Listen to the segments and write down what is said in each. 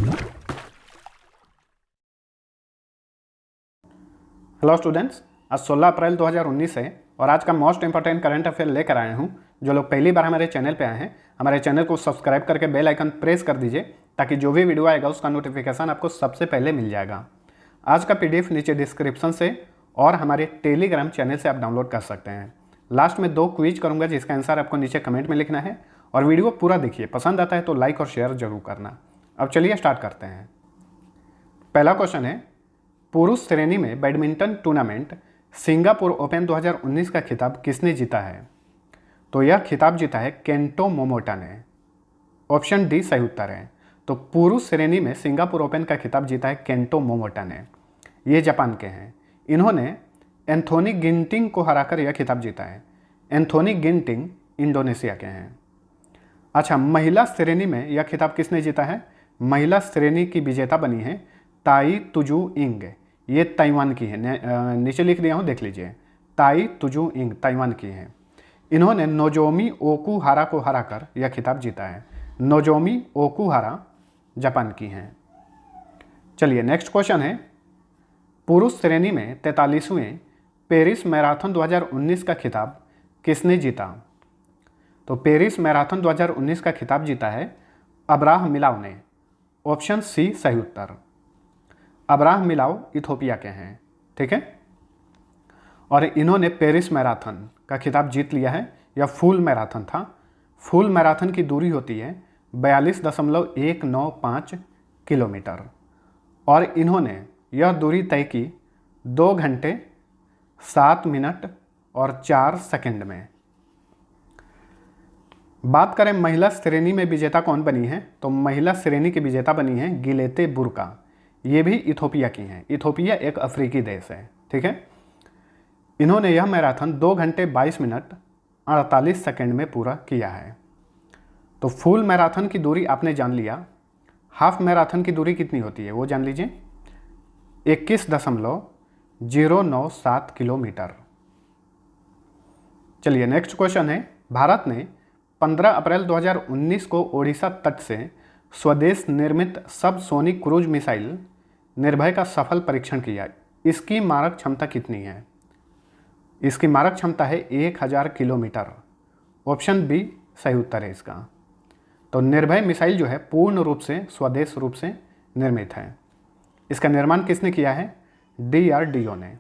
Hello students, आज 16 अप्रैल 2019 है और आज का मोस्ट इंपॉर्टेंट करंट अफेयर लेकर आया हूँ। जो लोग पहली बार हमारे चैनल पे आए हैं, हमारे चैनल को सब्सक्राइब करके बेल आइकन प्रेस कर दीजिए ताकि जो भी वीडियो आएगा उसका नोटिफिकेशन आपको सबसे पहले मिल जाएगा। आज का PDF नीचे डिस्क्रिप्शन से और हमारे टेलीग्राम चैनल से आप डाउनलोड कर सकते हैं। लास्ट में 2 क्विज करूँगा जिसका आंसर आपको नीचे कमेंट में लिखना है और वीडियो पूरा देखिए। पसंद आता है तो लाइक और शेयर जरूर करना। अब चलिए स्टार्ट करते हैं। पहला क्वेश्चन है, पुरुष श्रेणी में बैडमिंटन टूर्नामेंट सिंगापुर ओपन 2019 का खिताब किसने जीता है? तो यह खिताब जीता है केंटो मोमोटा ने। ऑप्शन डी सही उत्तर है। तो पुरुष श्रेणी में सिंगापुर ओपन का खिताब जीता है केंटो मोमोटा ने। ये जापान के हैं। इन्होंने एंथोनी गिंटिंग को हराकर यह खिताब जीता है। एंथोनी गिंटिंग इंडोनेशिया के हैं। अच्छा, महिला श्रेणी में यह खिताब किसने जीता है? महिला श्रेणी की विजेता बनी है ताई तुजू इंग। ये ताइवान की है। नीचे लिख दिया हूँ, देख लीजिए। ताई तुजू इंग ताइवान की है। इन्होंने नोजोमी ओकुहारा को हराकर यह खिताब जीता है। नोजोमी ओकुहारा जापान की हैं। चलिए नेक्स्ट क्वेश्चन है, पुरुष श्रेणी में 43वें पेरिस मैराथन 2019 का खिताब किसने जीता? तो पेरिस मैराथन 2019 का खिताब जीता है अब्राह मिलाव ने। ऑप्शन सी सही उत्तर। अब्राह मिलाव इथोपिया के हैं, ठीक है। और इन्होंने पेरिस मैराथन का खिताब जीत लिया है। यह फुल मैराथन था। फुल मैराथन की दूरी होती है 42.195 किलोमीटर और इन्होंने यह दूरी तय की 2 घंटे 7 मिनट और 4 सेकंड में। बात करें महिला श्रेणी में विजेता कौन बनी है, तो महिला श्रेणी की विजेता बनी है गिलेते बुर्का। ये भी इथोपिया की हैं। इथोपिया एक अफ्रीकी देश है, ठीक है। इन्होंने यह मैराथन 2 घंटे 22 मिनट 48 सेकंड में पूरा किया है। तो फुल मैराथन की दूरी आपने जान लिया। हाफ मैराथन की दूरी कितनी होती है वो जान लीजिए, 21.097 किलोमीटर। चलिए नेक्स्ट क्वेश्चन है, भारत ने 15 अप्रैल 2019 को ओडिशा तट से स्वदेश निर्मित सबसोनिक क्रूज मिसाइल निर्भय का सफल परीक्षण किया। इसकी मारक क्षमता कितनी है? इसकी मारक क्षमता है 1000 किलोमीटर। ऑप्शन बी सही उत्तर है इसका। तो निर्भय मिसाइल जो है पूर्ण रूप से स्वदेश रूप से निर्मित है। इसका निर्माण किसने किया है? DRDO ने।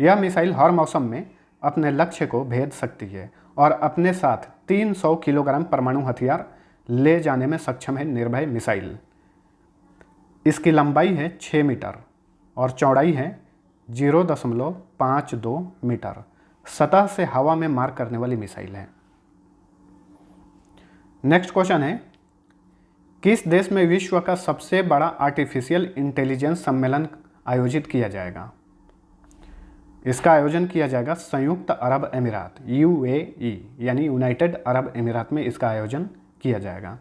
यह मिसाइल हर मौसम में अपने लक्ष्य को भेद सकती है और अपने साथ 300 किलोग्राम परमाणु हथियार ले जाने में सक्षम है निर्भय मिसाइल। इसकी लंबाई है 6 मीटर और चौड़ाई है 0.52 मीटर। सतह से हवा में मार करने वाली मिसाइल है। नेक्स्ट क्वेश्चन है, किस देश में विश्व का सबसे बड़ा आर्टिफिशियल इंटेलिजेंस सम्मेलन आयोजित किया जाएगा? इसका आयोजन किया जाएगा संयुक्त अरब अमीरात UAE यानी यूनाइटेड अरब अमीरात में इसका आयोजन किया जाएगा।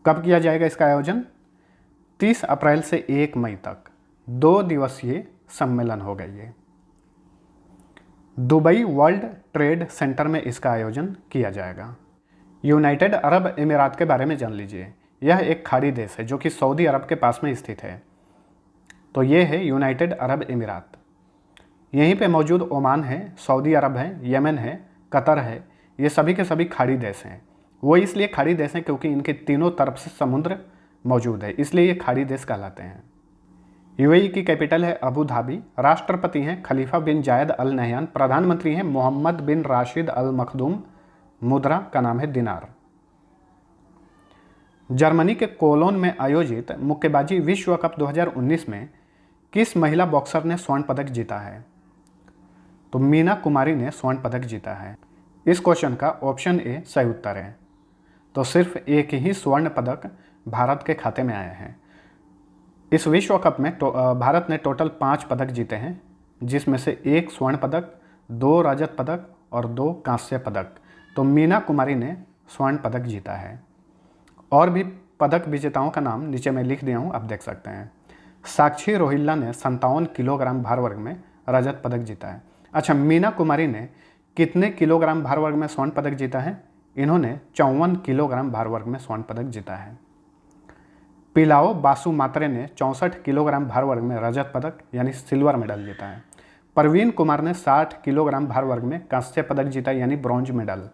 कब किया जाएगा इसका आयोजन? 30 अप्रैल से 1 मई तक 2 दिवसीय सम्मेलन होगा ये। दुबई वर्ल्ड ट्रेड सेंटर में इसका आयोजन किया जाएगा। यूनाइटेड अरब अमीरात के बारे में जान लीजिए। यह एक खाड़ी देश है जो कि सऊदी अरब के पास में स्थित है। तो ये है यूनाइटेड अरब अमीरात। यहीं पे मौजूद ओमान है, सऊदी अरब है, यमन है, कतर है। ये सभी के सभी खाड़ी देश हैं। वो इसलिए खाड़ी देश हैं क्योंकि इनके तीनों तरफ से समुद्र मौजूद है, इसलिए ये खाड़ी देश कहलाते हैं। UAE की कैपिटल है अबू धाबी। राष्ट्रपति हैं खलीफा बिन जायद अल नहयान। प्रधानमंत्री हैं मोहम्मद बिन राशिद अल मखदूम। मुद्रा का नाम है दिनार। जर्मनी के कोलोन में आयोजित मुक्केबाजी विश्व कप 2019 में किस महिला बॉक्सर ने स्वर्ण पदक जीता है? तो मीना कुमारी ने स्वर्ण पदक जीता है। इस क्वेश्चन का ऑप्शन ए सही उत्तर है। तो सिर्फ एक ही स्वर्ण पदक भारत के खाते में आया है। इस विश्व कप में भारत ने टोटल 5 पदक जीते हैं, जिसमें से 1 स्वर्ण पदक, 2 रजत पदक और 2 कांस्य पदक। तो मीना कुमारी ने स्वर्ण पदक जीता है। और भी पदक विजेताओं का नाम नीचे मैं लिख दिया हूँ, आप देख सकते हैं। साक्षी रोहिल्ला ने 57 किलोग्राम भार वर्ग में रजत पदक जीता है। अच्छा, मीना कुमारी ने कितने किलोग्राम भार वर्ग में स्वर्ण पदक जीता है? इन्होंने 54 किलोग्राम भार वर्ग में स्वर्ण पदक जीता है। पिलाओ बासु मात्रे ने 64 किलोग्राम भार वर्ग में रजत पदक यानी सिल्वर मेडल जीता है। प्रवीण कुमार ने 60 किलोग्राम भार वर्ग में कांस्य पदक जीता यानी ब्रॉन्ज मेडल।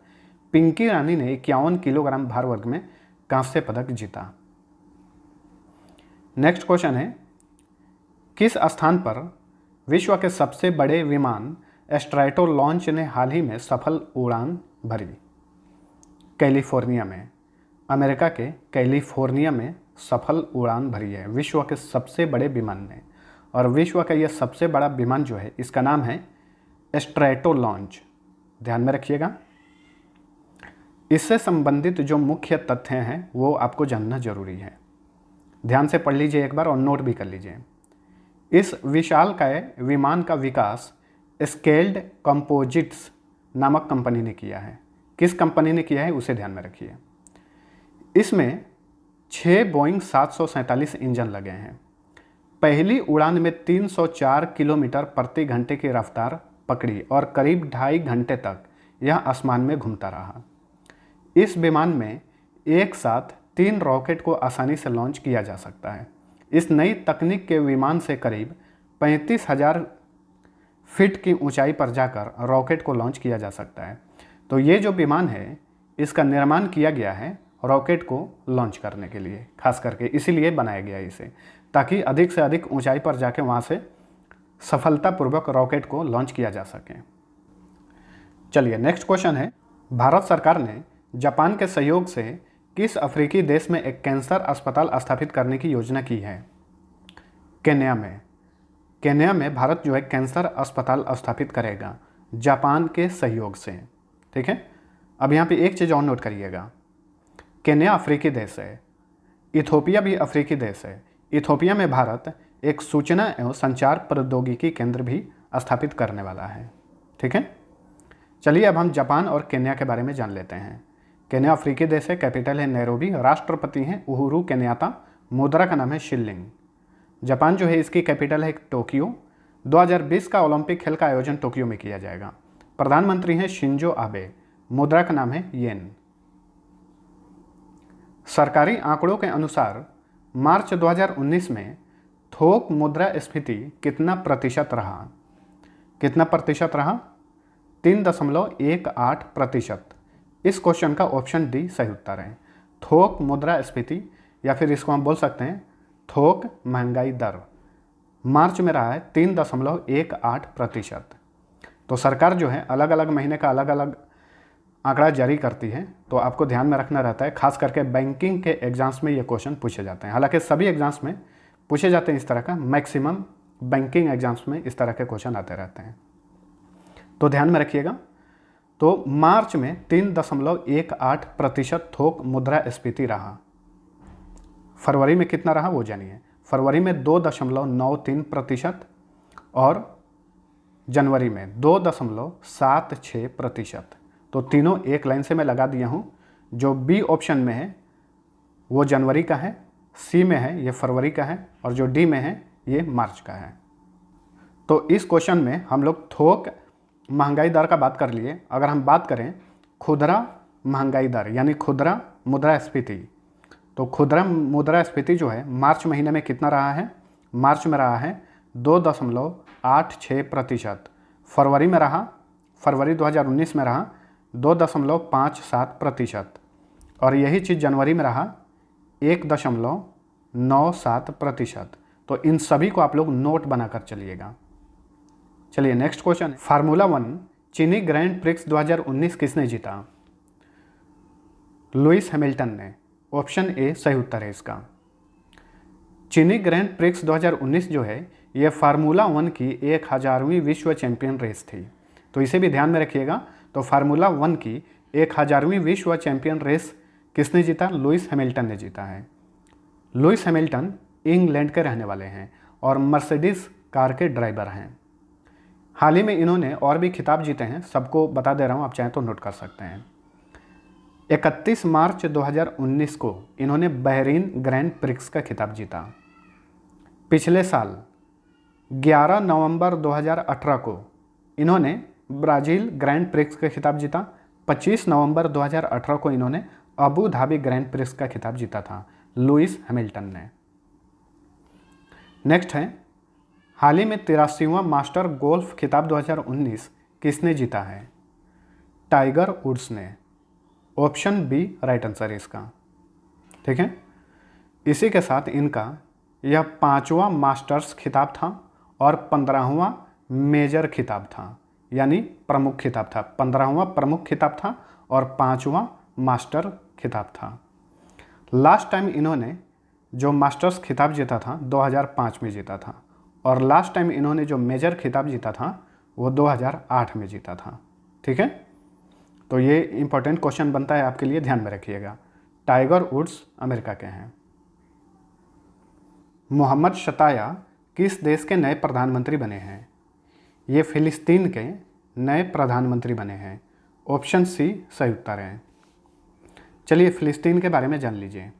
पिंकी रानी ने 51 किलोग्राम भार वर्ग में कांस्य पदक जीता। नेक्स्ट क्वेश्चन है, किस स्थान पर विश्व के सबसे बड़े विमान स्ट्रैटो लॉन्च ने हाल ही में सफल उड़ान भरी? कैलिफोर्निया में, अमेरिका के कैलिफोर्निया में सफल उड़ान भरी है विश्व के सबसे बड़े विमान ने। और विश्व का यह सबसे बड़ा विमान जो है इसका नाम है स्ट्रैटो लॉन्च, ध्यान में रखिएगा। इससे संबंधित जो मुख्य तथ्य हैं वो आपको जानना जरूरी है, ध्यान से पढ़ लीजिए एक बार और नोट भी कर लीजिए। इस विशालकाय विमान का विकास स्केल्ड कंपोजिट्स नामक कंपनी ने किया है। किस कंपनी ने किया है उसे ध्यान में रखिए। इसमें 6 बोइंग 747 इंजन लगे हैं। पहली उड़ान में 304 किलोमीटर प्रति घंटे की रफ्तार पकड़ी और करीब 2.5 घंटे तक यह आसमान में घूमता रहा। इस विमान में एक साथ 3 रॉकेट को आसानी से लॉन्च किया जा सकता है। इस नई तकनीक के विमान से करीब 35,000 फीट की ऊंचाई पर जाकर रॉकेट को लॉन्च किया जा सकता है। तो ये जो विमान है इसका निर्माण किया गया है रॉकेट को लॉन्च करने के लिए, खास करके इसीलिए बनाया गया है इसे, ताकि अधिक से अधिक ऊंचाई पर जाके वहाँ से सफलतापूर्वक रॉकेट को लॉन्च किया जा सके। चलिए नेक्स्ट क्वेश्चन है, भारत सरकार ने जापान के सहयोग से किस अफ्रीकी देश में एक कैंसर अस्पताल स्थापित करने की योजना की है? केन्या में। केन्या में भारत जो है कैंसर अस्पताल स्थापित करेगा जापान के सहयोग से, ठीक है। अब यहाँ पे एक चीज़ और नोट करिएगा, केन्या अफ्रीकी देश है, इथोपिया भी अफ्रीकी देश है। इथोपिया में भारत एक सूचना एवं संचार प्रौद्योगिकी केंद्र भी स्थापित करने वाला है, ठीक है। चलिए अब हम जापान और केन्या के बारे में जान लेते हैं। केन्या अफ्रीकी देश है, कैपिटल है नैरोबी, राष्ट्रपति हैं उहुरु केन्याता, मुद्रा का नाम है शिल्लिंग। जापान जो है इसकी कैपिटल है टोक्यो। 2020 का ओलंपिक खेल का आयोजन टोक्यो में किया जाएगा। प्रधानमंत्री हैं शिंजो आबे, मुद्रा का नाम है येन। सरकारी आंकड़ों के अनुसार मार्च 2019 में थोक मुद्रास्फीति कितना प्रतिशत रहा? कितना प्रतिशत रहा? 3.18%। इस क्वेश्चन का ऑप्शन डी सही उत्तर है। थोक मुद्रास्फीति या फिर इसको हम बोल सकते हैं थोक महंगाई दर मार्च में रहा है 3.18%। तो सरकार जो है अलग अलग महीने का अलग अलग आंकड़ा जारी करती है, तो आपको ध्यान में रखना रहता है। खास करके बैंकिंग के एग्जाम्स में ये क्वेश्चन पूछे जाते हैं। हालांकि सभी एग्जाम्स में पूछे जाते हैं इस तरह का, मैक्सिमम बैंकिंग एग्जाम्स में इस तरह के क्वेश्चन आते रहते हैं, तो ध्यान में रखिएगा। तो मार्च में 3.18% थोक मुद्रास्फीति रहा। फरवरी में कितना रहा वो जानिए। फरवरी में 2.93% और जनवरी में 2.76%। तो तीनों एक लाइन से मैं लगा दिया हूँ। जो बी ऑप्शन में है वो जनवरी का है, सी में है ये फरवरी का है, और जो डी में है ये मार्च का है। तो इस क्वेश्चन में हम लोग थोक महंगाई दर का बात कर लिए। अगर हम बात करें खुदरा महंगाई दर यानी खुदरा मुद्रास्फीति, तो खुदरा मुद्रास्फीति जो है मार्च महीने में कितना रहा है? मार्च में रहा है 2.86%। फरवरी में रहा, फरवरी 2019 में रहा 2.57%, और यही चीज़ जनवरी में रहा 1.97%। तो इन सभी को आप लोग नोट बनाकर चलिएगा। चलिए नेक्स्ट क्वेश्चन, फार्मूला 1 चीनी ग्रैंड प्रिक्स 2019 किसने जीता? लुइस हैमिल्टन ने। ऑप्शन ए सही उत्तर है इसका। चीनी ग्रैंड प्रिक्स 2019 जो है यह फार्मूला 1 की 1000वीं विश्व चैंपियन रेस थी, तो इसे भी ध्यान में रखिएगा। तो फार्मूला 1 की 1000वीं विश्व चैंपियन रेस किसने जीता? लुइस हैमिल्टन ने जीता है। लुइस हैमिल्टन इंग्लैंड के रहने वाले हैं और मर्सिडीज कार के ड्राइवर हैं। हाल ही में इन्होंने और भी खिताब जीते हैं, सबको बता दे रहा हूँ, आप चाहें तो नोट कर सकते हैं। 31 मार्च 2019 को इन्होंने बहरीन ग्रैंड प्रिक्स का खिताब जीता। पिछले साल 11 नवंबर 2018 को इन्होंने ब्राज़ील ग्रैंड प्रिक्स का खिताब जीता। 25 नवंबर 2018 को इन्होंने अबू धाबी ग्रैंड प्रिक्स का खिताब जीता था लुइस हैमिल्टन ने। नेक्स्ट है, हाल ही में 83वां मास्टर गोल्फ खिताब 2019 किसने जीता है? टाइगर वुड्स ने। ऑप्शन बी राइट आंसर है इसका। ठीक है, इसी के साथ इनका यह 5वां मास्टर्स खिताब था और 15वां मेजर खिताब था, यानी प्रमुख खिताब था। 15वां प्रमुख खिताब था और 5वां मास्टर खिताब था। लास्ट टाइम इन्होंने जो मास्टर्स खिताब जीता था 2005 में जीता था, और लास्ट टाइम इन्होंने जो मेजर खिताब जीता था वो 2008 में जीता था। ठीक है, तो ये इंपॉर्टेंट क्वेश्चन बनता है आपके लिए, ध्यान में रखिएगा। टाइगर वुड्स अमेरिका के हैं। मोहम्मद शताया किस देश के नए प्रधानमंत्री बने हैं? ये फिलिस्तीन के नए प्रधानमंत्री बने हैं। ऑप्शन सी सही उत्तर है। चलिए फिलिस्तीन के बारे में जान लीजिए।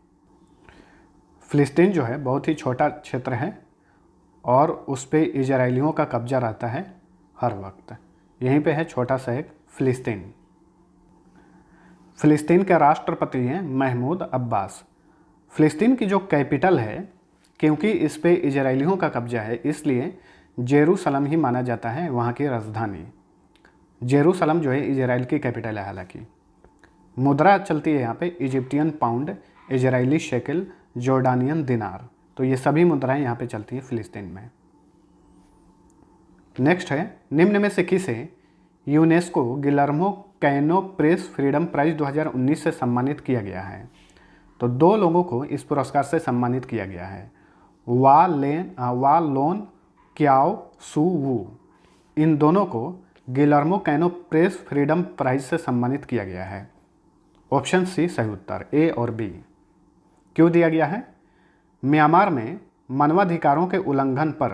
फिलिस्तीन जो है बहुत ही छोटा क्षेत्र है और उस पर इजरायलियों का कब्जा रहता है हर वक्त। यहीं पे है छोटा सा एक फिलिस्तीन। फिलिस्तीन के राष्ट्रपति हैं महमूद अब्बास। फिलिस्तीन की जो कैपिटल है, क्योंकि इस पे इजरायलियों का कब्जा है इसलिए जेरूसलम ही माना जाता है वहाँ की राजधानी। जेरूसलम जो है इजराइल की कैपिटल है। हालांकि मुद्रा चलती है यहाँ पे इजिप्टियन पाउंड, इजरायली शेकिल, जॉर्डानियन दिनार, तो ये सभी मुद्राएं यहाँ पे चलती हैं फिलिस्तीन में। नेक्स्ट है, निम्न में से किसे UNESCO Guillermo Cano press freedom prize 2019 से सम्मानित किया गया है? तो 2 लोगों को इस पुरस्कार से सम्मानित किया गया है। वा लोन क्याओ सू वू, इन दोनों को Guillermo Cano press freedom prize से सम्मानित किया गया है। ऑप्शन सी सही उत्तर, ए और बी। क्यों दिया गया है? म्यांमार में मानवाधिकारों के उल्लंघन पर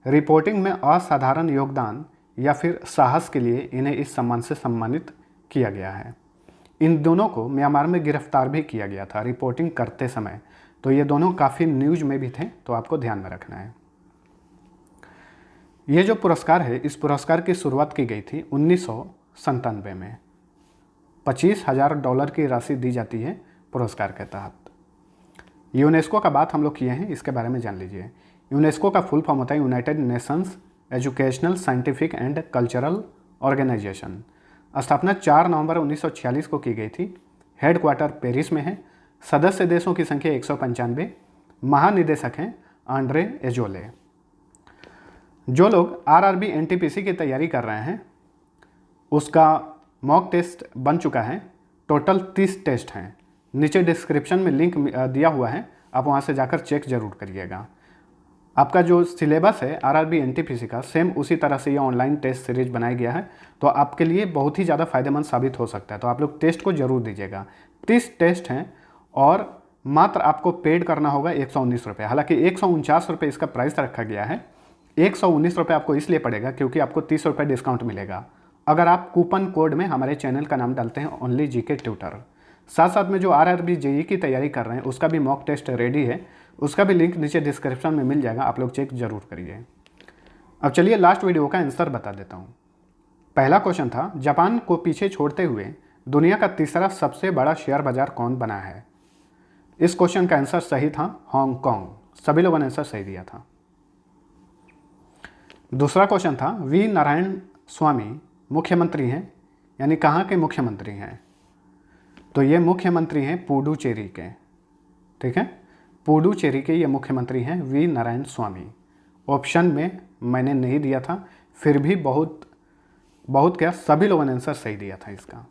रिपोर्टिंग में असाधारण योगदान या फिर साहस के लिए इन्हें इस सम्मान से सम्मानित किया गया है। इन दोनों को म्यांमार में गिरफ्तार भी किया गया था रिपोर्टिंग करते समय, तो ये दोनों काफ़ी न्यूज में भी थे, तो आपको ध्यान में रखना है। ये जो पुरस्कार है, इस पुरस्कार की शुरुआत की गई थी 1997 में। $25,000 की राशि दी जाती है पुरस्कार के तहत। यूनेस्को का बात हम लोग किए हैं, इसके बारे में जान लीजिए। यूनेस्को का फुल फॉर्म होता है United Nations Educational Scientific and Cultural Organization. स्थापना 4 नवंबर 1946 को की गई थी। हेडक्वार्टर पेरिस में है। सदस्य देशों की संख्या 195। महानिदेशक हैं आंड्रे एजोले। जो लोग आरआरबी एनटीपीसी की तैयारी कर रहे हैं उसका मॉक टेस्ट बन चुका है। टोटल 30 टेस्ट हैं। नीचे डिस्क्रिप्शन में लिंक दिया हुआ है, आप वहाँ से जाकर चेक जरूर करिएगा। आपका जो सिलेबस है आरआरबी एनटीपीसी का, सेम उसी तरह से ये ऑनलाइन टेस्ट सीरीज बनाया गया है, तो आपके लिए बहुत ही ज़्यादा फायदेमंद साबित हो सकता है। तो आप लोग टेस्ट को जरूर दीजिएगा। 30 टेस्ट हैं और मात्र आपको पेड करना होगा 119 रुपये। हालांकि 149 रुपये इसका प्राइस रखा गया है। 119 रुपये आपको इसलिए पड़ेगा क्योंकि आपको 30 रुपये डिस्काउंट मिलेगा अगर आप कूपन कोड में हमारे चैनल का नाम डालते हैं ओनली जीके ट्यूटर। साथ साथ में जो आरआरबी जेईई की तैयारी कर रहे हैं उसका भी मॉक टेस्ट रेडी है, उसका भी लिंक नीचे डिस्क्रिप्शन में मिल जाएगा, आप लोग चेक जरूर करिए। अब चलिए लास्ट वीडियो का आंसर बता देता हूँ। पहला क्वेश्चन था, जापान को पीछे छोड़ते हुए दुनिया का तीसरा सबसे बड़ा शेयर बाजार कौन बना है? इस क्वेश्चन का आंसर सही था हांगकांग। सभी लोगों ने आंसर सही दिया था। दूसरा क्वेश्चन था, वी नारायण स्वामी मुख्यमंत्री हैं, यानी कहाँ के मुख्यमंत्री हैं? तो ये मुख्यमंत्री हैं पुडुचेरी के। ठीक है, पुडुचेरी के ये मुख्यमंत्री हैं वी नारायण स्वामी। ऑप्शन में मैंने नहीं दिया था, फिर भी बहुत क्या सभी लोगों ने आंसर सही दिया था इसका।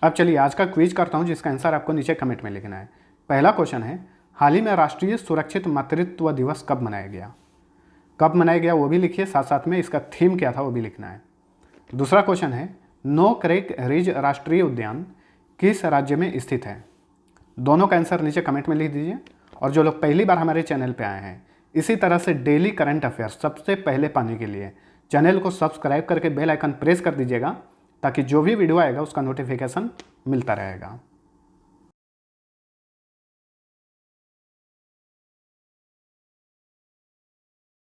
अब चलिए आज का क्विज करता हूँ जिसका आंसर आपको नीचे कमेंट में लिखना है। पहला क्वेश्चन है, हाल ही में राष्ट्रीय सुरक्षित मातृत्व दिवस कब मनाया गया? कब मनाया गया वो भी लिखिए, साथ साथ में इसका थीम क्या था वो भी लिखना है। दूसरा क्वेश्चन है, नो क्रेक रिज राष्ट्रीय उद्यान किस राज्य में स्थित है? दोनों का आंसर नीचे कमेंट में लिख दीजिए। और जो लोग पहली बार हमारे चैनल पे आए हैं, इसी तरह से डेली करंट अफेयर्स सबसे पहले पाने के लिए चैनल को सब्सक्राइब करके बेल आइकन प्रेस कर दीजिएगा, ताकि जो भी वीडियो आएगा उसका नोटिफिकेशन मिलता रहेगा।